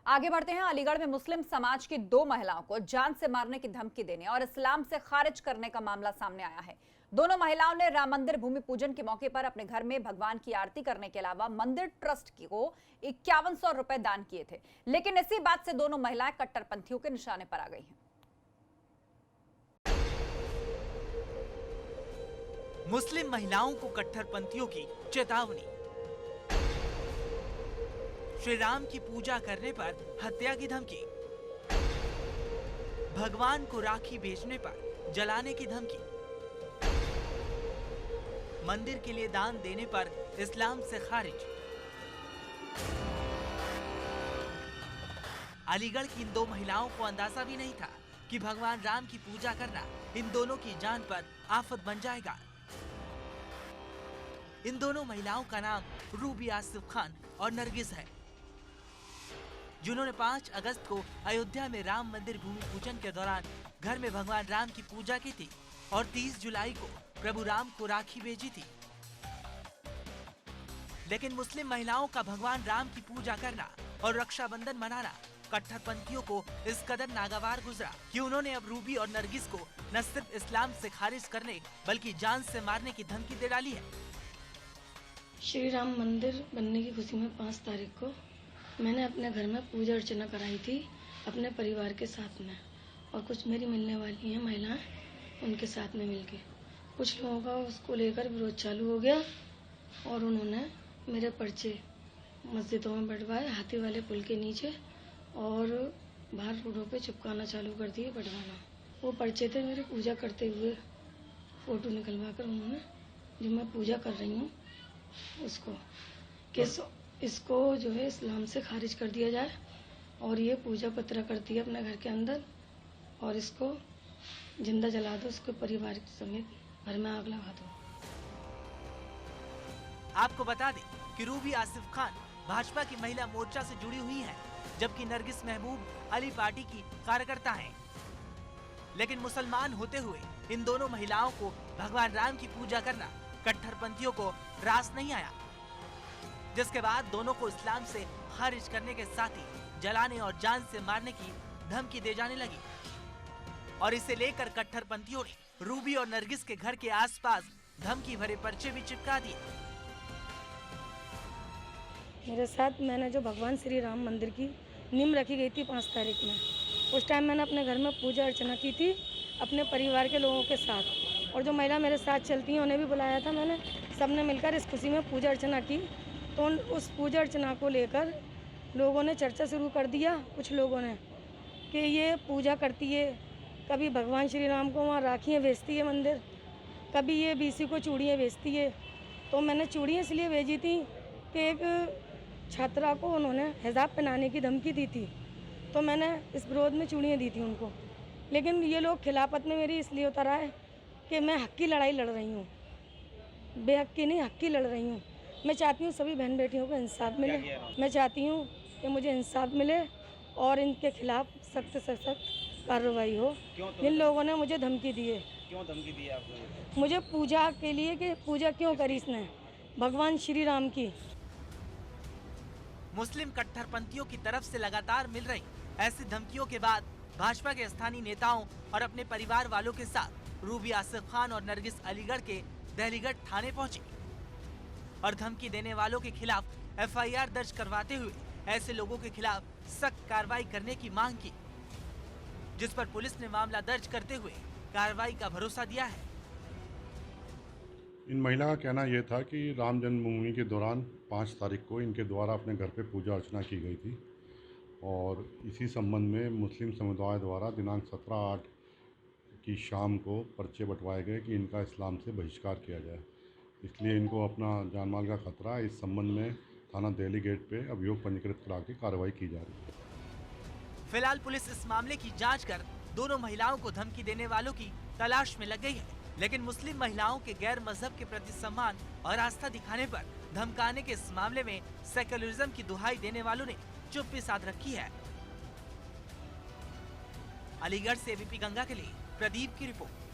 आगे बढ़ते हैं। अलीगढ़ में मुस्लिम समाज की दो महिलाओं को जान से मारने की धमकी देने और इस्लाम से खारिज करने का मामला सामने आया है। दोनों महिलाओं ने राम मंदिर भूमि पूजन के मौके पर अपने घर में भगवान की आरती करने के अलावा मंदिर ट्रस्ट को 5100 रुपए दान किए थे। लेकिन इसी बात से दोनों महिलाएं कट्टरपंथियों के निशाने पर आ गई हैं। मुस्लिम महिलाओं को कट्टरपंथियों की चेतावनी। श्री राम की पूजा करने पर हत्या की धमकी। भगवान को राखी भेजने पर जलाने की धमकी। मंदिर के लिए दान देने पर इस्लाम से खारिज। अलीगढ़ की इन दो महिलाओं को अंदाजा भी नहीं था कि भगवान राम की पूजा करना इन दोनों की जान पर आफत बन जाएगा। इन दोनों महिलाओं का नाम रूबी आसिफ खान और नरगिस है, जिन्होंने 5 अगस्त को अयोध्या में राम मंदिर भूमि पूजन के दौरान घर में भगवान राम की पूजा की थी और 30 जुलाई को प्रभु राम को राखी भेजी थी। लेकिन मुस्लिम महिलाओं का भगवान राम की पूजा करना और रक्षाबंधन मनाना कट्टरपंथियों को इस कदर नागवार गुजरा कि उन्होंने अब रूबी और नरगिस को न सिर्फ इस्लाम से खारिज करने बल्कि जान से मारने की धमकी दे डाली है। श्री राम मंदिर बनने की खुशी में 5 तारीख को मैंने अपने घर में पूजा अर्चना कराई थी अपने परिवार के साथ में, और कुछ मेरी मिलने वाली हैं महिलाएं उनके साथ में मिलके कुछ लोगों का उसको लेकर विरोध चालू हो गया और उन्होंने मेरे पर्चे मस्जिदों में बढ़वाए, हाथी वाले पुल के नीचे और बाहर रोडों पे चिपकाना चालू कर दिए, बढ़वाना। वो पर्चे थे मेरे पूजा करते हुए फोटो निकलवा कर उन्होंने, जो मैं पूजा कर रही हूँ उसको, इसको जो है इस्लाम से खारिज कर दिया जाए और ये पूजा पत्र करती है अपने घर के अंदर और इसको जिंदा जला दो, उसके परिवार समेत घर में आग लगा दो। आपको बता दें कि रूबी आसिफ खान भाजपा की महिला मोर्चा से जुड़ी हुई हैं, जबकि नरगिस महबूब अली पार्टी की कार्यकर्ता हैं। लेकिन मुसलमान होते हुए इन दोनों महिलाओं को भगवान राम की पूजा करना कट्टरपंथियों को रास नहीं आया, जिसके बाद दोनों को इस्लाम से खारिज करने के साथ ही जलाने और जान से मारने की धमकी दे जाने लगी। और इसे लेकर कट्टरपंथियों ने रूबी और नरगिस के घर के आसपास धमकी भरे पर्चे भी चिपका दिए। मेरे साथ मैंने जो भगवान श्री राम मंदिर की नींव रखी गई थी 5 तारीख में, उस टाइम मैंने अपने घर में पूजा अर्चना की थी अपने परिवार के लोगों के साथ, और जो महिला मेरे साथ चलती हैं उन्हें भी बुलाया था मैंने, सबने मिलकर इस खुशी में पूजा अर्चना की। तो उस पूजा अर्चना को लेकर लोगों ने चर्चा शुरू कर दिया, कुछ लोगों ने, कि ये पूजा करती है, कभी भगवान श्री राम को वहाँ राखियाँ भेजती है मंदिर, कभी ये बीसी को चूड़ियाँ भेजती है। तो मैंने चूड़ियाँ इसलिए भेजी थी कि एक छात्रा को उन्होंने हिजाब पहनाने की धमकी दी थी, तो मैंने इस विरोध में चूड़ियाँ दी थी उनको। लेकिन ये लोग खिलाफत में मेरी इसलिए उतर आए कि मैं हक की लड़ाई लड़ रही हूँ, बेहक की नहीं, हक की लड़ रही हूँ। मैं चाहती हूँ सभी बहन बेटियों को इंसाफ मिले, मैं चाहती हूँ कि मुझे इंसाफ मिले और इनके खिलाफ सख्त से सख्त कार्रवाई हो। जिन लोगों ने मुझे धमकी दी है, क्यों धमकी दी है आपको? मुझे पूजा के लिए कि पूजा क्यों करी इसने भगवान श्री राम की। मुस्लिम कट्टरपंथियों की तरफ से लगातार मिल रही ऐसी धमकियों के बाद भाजपा के स्थानीय नेताओं और अपने परिवार वालों के साथ रूबी आसिफ खान और नरगिस अलीगढ़ के दहलीगढ़ थाने पहुंची और धमकी देने वालों के खिलाफ FIR दर्ज करवाते हुए ऐसे लोगों के खिलाफ सख्त कार्रवाई करने की मांग की, जिस पर पुलिस ने मामला दर्ज करते हुए कार्रवाई का भरोसा दिया है। इन महिला का कहना यह था कि राम जन्मभूमि के दौरान 5 तारीख को इनके द्वारा अपने घर पे पूजा अर्चना की गई थी और इसी संबंध में मुस्लिम समुदाय द्वारा दिनांक 17/8 की शाम को पर्चे बंटवाए गए कि इनका इस्लाम से बहिष्कार किया जाए। इसलिए इनको अपना जानमाल का खतरा है। इस संबंध में थाना दिल्ली गेट पे अभियोग पंजीकृत करा के कार्रवाई की जा रही है। फिलहाल पुलिस इस मामले की जांच कर दोनों महिलाओं को धमकी देने वालों की तलाश में लग गई है। लेकिन मुस्लिम महिलाओं के गैर मजहब के प्रति सम्मान और आस्था दिखाने पर धमकाने के इस मामले में सेक्युलरिज्म की दुहाई देने वालों ने चुप्पी साध रखी है। अलीगढ़ से ABP गंगा के लिए प्रदीप की रिपोर्ट।